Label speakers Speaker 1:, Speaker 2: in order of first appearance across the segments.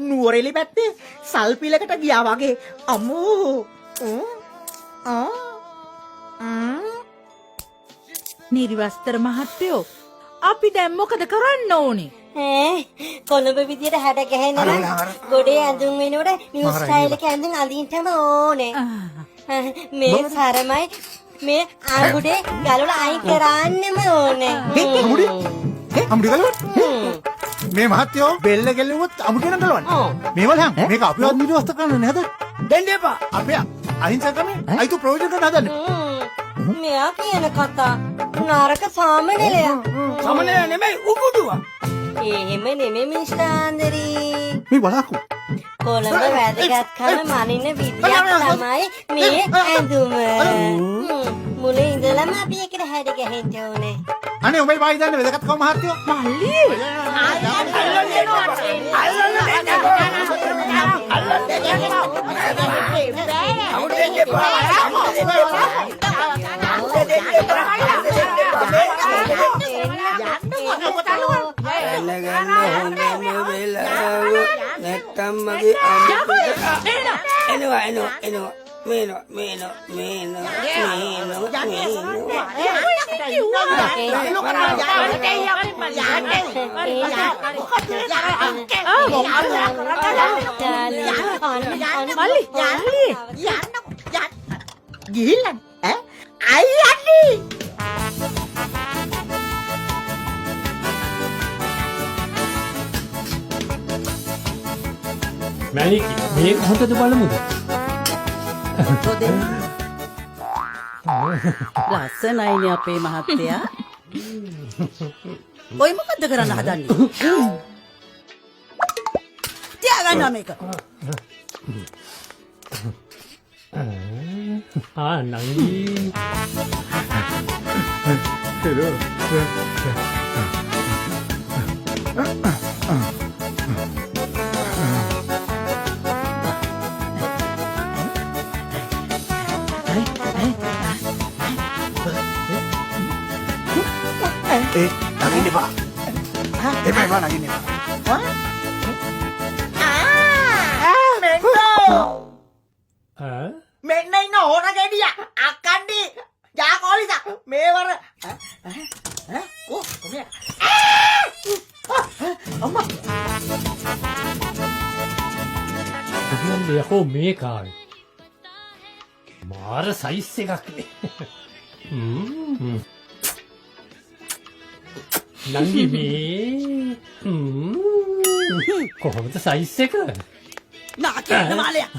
Speaker 1: නුවරඑළිය පැත්තේ සල්පිලකට ගියා වගේ. අම්මෝ.
Speaker 2: නිර්වස්තර මහත්තයෝ අපි දැන් මොකද කරන්න ඕනේ?
Speaker 3: කොළඹ විදියට හැඩ ගැහෙන්න නම් ගොඩේ ඇඳුම් වෙනකොට නිව් ස්ටයිල් එක ඇඳුම් අඳින්නම ඕනේ. මේ සරමයි මේ ආගුඩේ ගලවලා අයින් කරන්නම ඕනේ.
Speaker 4: අමුඩි ගලවන්න මේ මහත්තයෝ බෙල්ල ගැලුවොත් අමුඩි නම් ගලවන්න මේවල හැම මේක අපිවත් නිර්වස්ත කරන්න නේද දෙන්න එපා අපේ අහිංසකම අයිතු ප්‍රයෝජන ගන්න හදන්නේ
Speaker 3: මෙයා කියන කතා නරක සාමනලයා
Speaker 1: සමනය නෙමෙයි උගුදුවා.
Speaker 3: එහෙම නෙමෙයි මිස්ටර් ආන්දරි
Speaker 4: මේ බලකෝ
Speaker 3: කොළඹ වැදගත්කම මනින විදියක් තමයි මේ ඇඳුම. මුලින් ඉඳලම අපි එකට හැඩ ගැහෙන්න ඕනේ.
Speaker 4: අනේ ඔබයි බයි දන්නේ වැදගත්කම මහත්තයෝ
Speaker 2: මල්ලි
Speaker 5: නැත්තම් මගේ එනවා
Speaker 1: ගිහිල්ලා අයියන්නේ
Speaker 6: මැනිකි මේ හොඳට බලමුද?
Speaker 2: ලස්සනයිනේ අපේ මහත්තයා. ඔය මොකද්ද කරන්න හදන්නේ? තියාගන්න මේක.
Speaker 6: නංගි
Speaker 4: නගින්න එපා එපා නගින්න එපා
Speaker 1: මෙන්න ඉන්න ඕන ගෙඩිය අක්කණ්ඩි ජාකෝලිසා මේවර අම්මා
Speaker 6: යකෝ මේ කායි මාර සයිස් එකක් නේ. නංගි මේ කොහොමද සයිස් එක?
Speaker 2: නාකින්න මාලයා.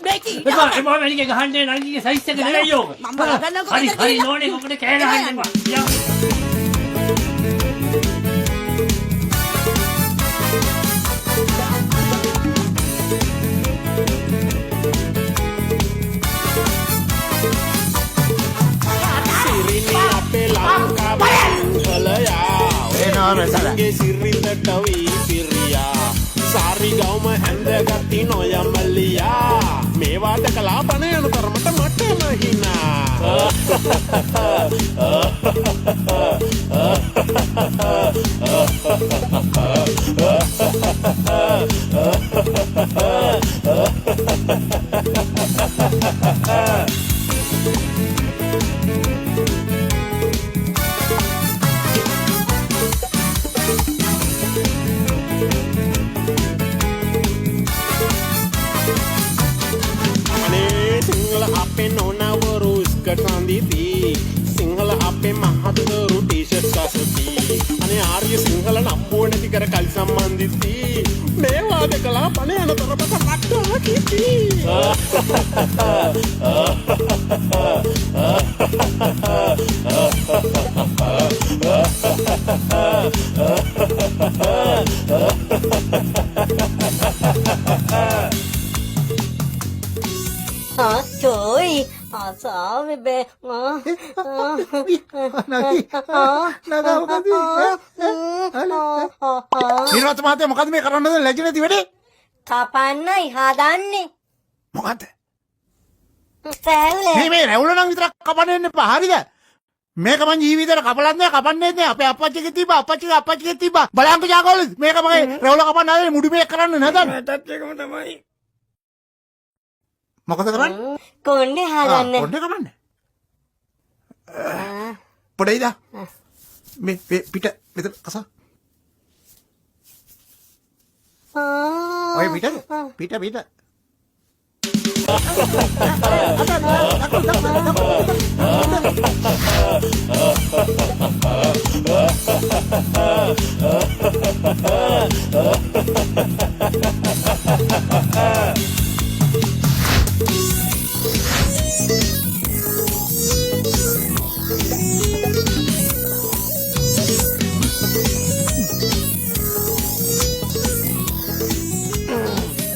Speaker 2: මේකී
Speaker 6: එපා මැනික ගහන්නේ නංගිගේ සයිස් එක නෙවෙයි යෝක.
Speaker 2: මම බලන්නකෝ.
Speaker 6: හරි නෝනේ කොකට කෑ ගහන්න එපා.
Speaker 7: सारी गाँव में हंदे गति नोया मलिया मेवा दकला बने अनुतर मट मटे महीना सिंहल आपे महत्तरू टी-शर्ट सासती अने आर्य सिंहल नंबोने तिकर कल संबंधिती मेवा देखला बने न तरपत रट्टा कीती
Speaker 3: Trời sợ bebe
Speaker 4: නිර්වත මහත්තයා මොකද්ද මේ කරන්නද ලැජ්ජ නැති වැඩේ?
Speaker 3: කපන්නයි හදන්නේ.
Speaker 4: මොකද්ද?
Speaker 3: සෑහුලේ.
Speaker 4: මේ රැවුල නම් විතරක් කපන්න එන්න එපා. හරිද? මේක මං ජීවිතේට කපලත් නෑ කපන්නේ නෑ අපේ අපච්චිගේ තිබ්බා අපච්චිගේ තිබ්බා බලංක ජාගෝලි මේක මගේ රෙවුල කපන්න ආවේ මුඩු මේක කරන්න නේද
Speaker 5: මටත් එකම තමයි.
Speaker 4: මොකද කරන්නේ
Speaker 3: කොණ්ඩේ හදන්න.
Speaker 4: පොඩ්ඩ කපන්නේ පොඩයිදා මේ පිට මෙතන කස ඔය පිට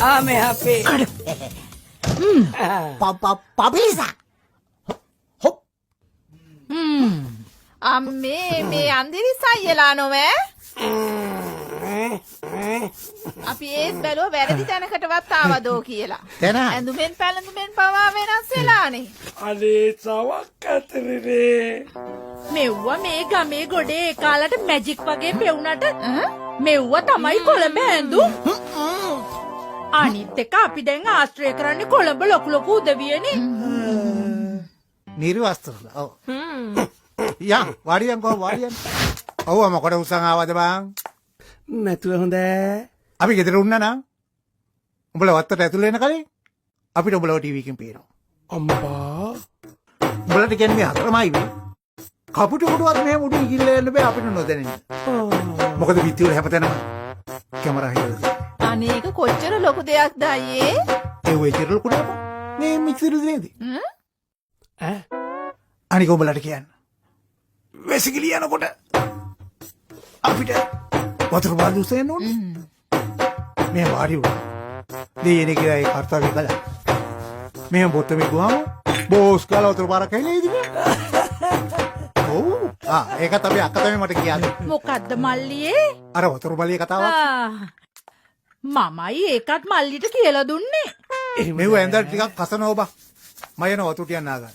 Speaker 5: ආමේ අපේ.
Speaker 1: පබිලිසා
Speaker 2: අම්මේ මේ අන්දිරිසයි යලා නොවෑ අපි ඒත් බැලුව වැරදි තැනකටවත් ආවදෝ කියලා.
Speaker 4: තැන?
Speaker 2: ඇඳුමෙන් පැළඳුමෙන් පවා වෙනස් වෙලානේ.
Speaker 5: අනේ සවක් අතරේ.
Speaker 2: මෙව්ව මේ ගමේ ගොඩේ ඒ කාලට මැජික් වගේ පෙවුනට මෙව්ව තමයි කොළඹ ඇඳුම්. අනිත් එක අපි දැන් ආශ්‍රය කරන්නේ කොළඹ ලොකු උදවියනේ.
Speaker 4: නිර්වස්ත්‍රල ඔව් යා වාඩියන් වාඩියන් ඔව් මොකද උසන් ආවද බං
Speaker 5: නැතුව හොඳ.
Speaker 4: අපි ගෙදර උන්නා නම් උඹලා වත්තට ඇතුල් වෙන කලින් අපිට උඹලා ටීවී එකෙන් පේනවා
Speaker 5: අම්බා.
Speaker 4: උඹලට කියන්නේ මේ හතරමයි වේ කපුටු කොටුවත් මේ මුඩු ඉගිල්ල යන්න බෑ අපිට නොදැනෙන්නේ මොකද පිටි වල හැපතනම කැමරා හිටලා
Speaker 2: අනේක කොච්චර ලොකු දෙයක්ද අයියේ.
Speaker 4: ඒ වෙයි චිරල් කුඩා මේ මික්සර් දෙන්නේ අනික උඹලට කියන්න වැසිකිලි යනකොට අපිට වතුර බාල්දු උසෙන්න ඕනේ මේ වාඩි වුණා දෙයනේ කියලා ඒ කාර්තාවේ කළා මේ බොත්තමේ ගුවාම බෝස් කාලා වතුර පාරක් ඇවිල්ලා ඉදිරිය ඔව් ඒකත් අපි අක්ක තමයි මට කියන්නේ
Speaker 2: මොකද්ද මල්ලියේ?
Speaker 4: අර වතුර බලිය කතාවක්
Speaker 2: මමයි ඒකත් මල්ලිට කියලා දුන්නේ.
Speaker 4: මෙව ඇඳලා ටිකක් කසනෝ බා මම යන වතුර ටිකක් නාගන්න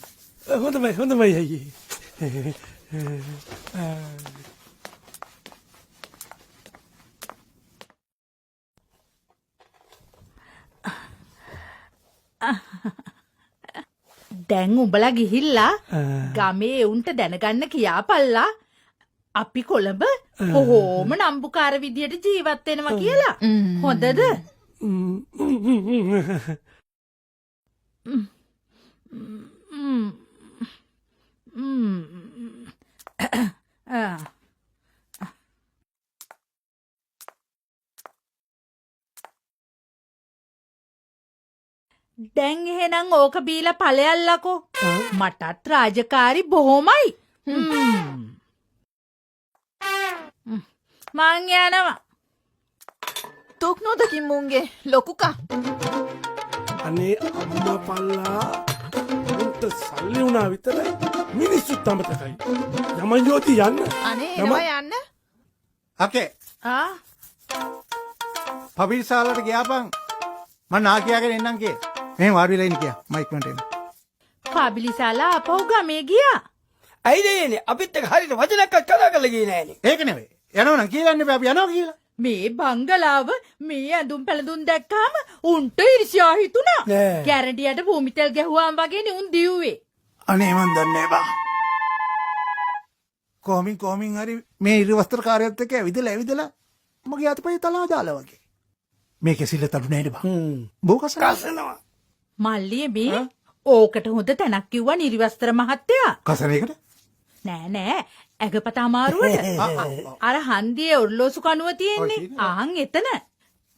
Speaker 5: හොඳමයි අයියේ.
Speaker 2: දැන් උඹලා ගිහිල්ලා ගමේ උන්ට දැනගන්න කියාපල්ලා අපි කොළඹ කොහොම නම්බුකාර විදියට ජීවත් වෙනවා කියලා. හොඳද? දැන් එහෙනම් ඕක බීලා ඵලයල්ලකෝ. මටත් රාජකාරි බොහොමයි. මං යනවා.
Speaker 8: තුක් නොදකින් මුන්ගේ ලොකුකා.
Speaker 5: අනේ අම්මා පල්ලා උන්ට සල්ලි වුණා විතරයි මිනිස්සුත් අමතකයි. යමන් යෝති යන්න.
Speaker 8: අනේ එනවා යන්න.
Speaker 4: අකේ
Speaker 2: ආ
Speaker 4: පබිලිසාලට ගියාපන් මම නාකියාගෙන එන්නම් කියේ මේ වාඩි වෙලා ඉන්න කියා මයික් වලට එන්න
Speaker 2: පාබිලිසාලා අපහු ගමේ ගියා.
Speaker 5: ඇයි දෙන්නේ අපිත් එක්ක හරියට වචනයක් කතා කරලා ගියේ නෑනේ.
Speaker 4: ඒක නෙවෙයි යනවනම් කියලා ඉන්න බෑ අපි යනවා කියලා
Speaker 2: මේ බංගලාව මේ ඇඳුම් පැළඳුම් දැක්කාම උන්ට ඉරිසියා හිතුණා.
Speaker 5: නෑ.
Speaker 2: ගැරඩියට භූමිතෙල් ගැහුවාම වගේනේ උන් දිව්වේ.
Speaker 4: අනේ මන් දන්නේ බා කොමින් හරි මේ ඉරිවස්ත්‍ර කාර්යයත් එක්ක ඇවිදලා මගේ අතපය තලා දාලා වගේ මේක සිල්ල තඩු නේද බා බෝකස
Speaker 5: කසනවා.
Speaker 2: මල්ලියේ මේ ඕකට හොඳ තැනක් කිව්වා නිර්වස්ත්‍ර මහත්තයා.
Speaker 4: කසන එකට
Speaker 2: නෑ ඇගපත අමාරුවට අර හන්දියේ ඔර්ලෝසු කනුව තියෙන්නේ ආන් එතන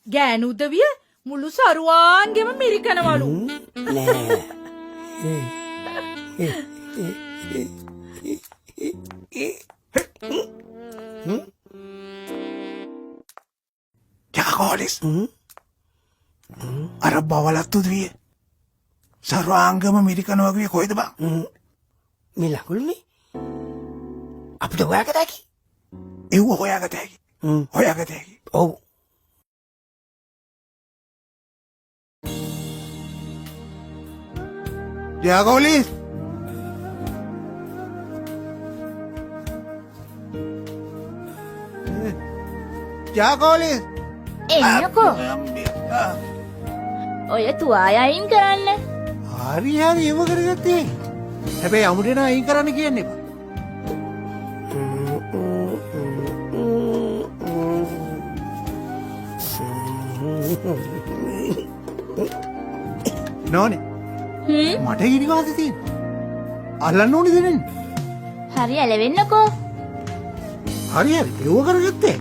Speaker 2: ගෑනු උදවිය මුළු සරුවාන්ගෙම මිරිකනවලු.
Speaker 4: ජාකෝලිස් අර බවලත් උදවිය සර්වාංගම මිරිකන වගේ කොයිද බං
Speaker 5: මේ ලකුල්නේ අපිට හොයාගත හැකි.
Speaker 4: ඒව හොයාගත හැකි
Speaker 5: ඔව්.
Speaker 4: ජාකෝලිස් යාකෝලි
Speaker 9: එන්නකෝ ඔය තුවාය අයින් කරන්න
Speaker 4: හරි හරි ඒව කරගත්තේ හැබැයි අමුඩේ නම් අයින් කරන්න කියන්නේ එපා නෝනේ මට ඉනිවාස තියෙන අල්ලන්න ඕනේ දෙන්න
Speaker 9: හරි ඇලවෙන්නකෝ
Speaker 4: හරි හරි ඒව කරගත්තේ